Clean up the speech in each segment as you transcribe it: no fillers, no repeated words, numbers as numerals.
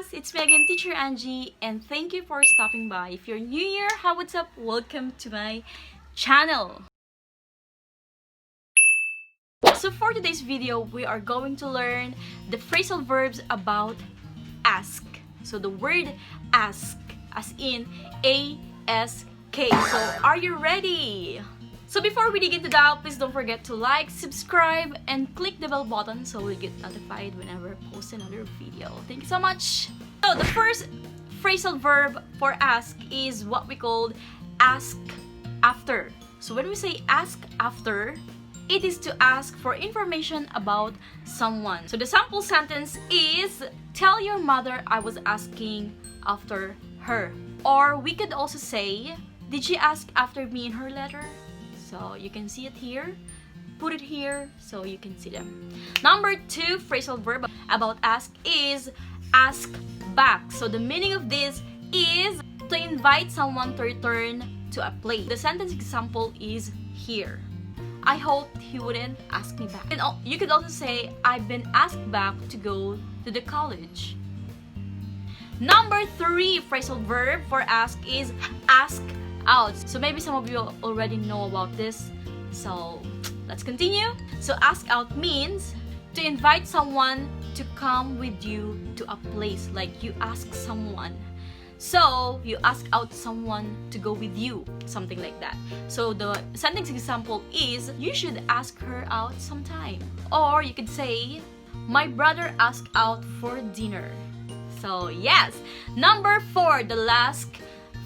class! It's me again, Teacher Anji, and thank you for stopping by. If you're new here, hi, what's up? Welcome to my channel. So for today's video, we are going to learn the phrasal verbs about ask. So the word ask, as in A-S-K. So are you ready? So before we dig into that, please don't forget to like, subscribe, and click the bell button so you'll get notified whenever I post another video. Thank you so much! So the first phrasal verb for ask is what we call ask after. So when we say ask after, it is to ask for information about someone. So the sample sentence is, tell your mother I was asking after her. Or we could also say, did she ask after me in her letter? So you can see it here. Put it here so you can see them. Number 2 phrasal verb about ask is ask back. So the meaning of this is to invite someone to return to a place. The sentence example is here. I hoped he wouldn't ask me back. And you could also say, I've been asked back to go to the college. Number 3 phrasal verb for ask is ask out. So maybe some of you already know about this. So let's continue. So ask out means to invite someone to come with you to a place. Like you ask someone. So you ask out someone to go with you. Something like that. So the sentence example is, you should ask her out sometime. Or you could say, my brother asked out for dinner. So yes. Number 4, the last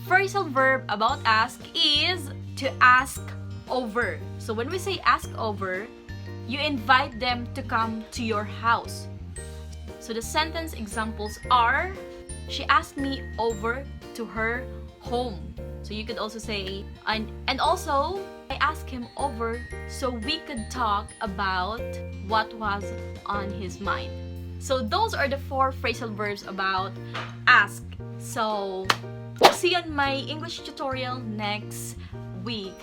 phrasal verb about ask is to ask over. So when we say ask over, you invite them to come to your house. So the sentence examples are, she asked me over to her home. So you could also say, and also, I asked him over so we could talk about what was on his mind. So those are the 4 phrasal verbs about ask. So see you on my English tutorial next week.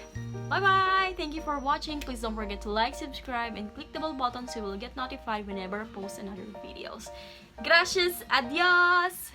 Bye-bye! Thank you for watching. Please don't forget to like, subscribe, and click the bell button so you will get notified whenever I post another videos. Gracias! Adios!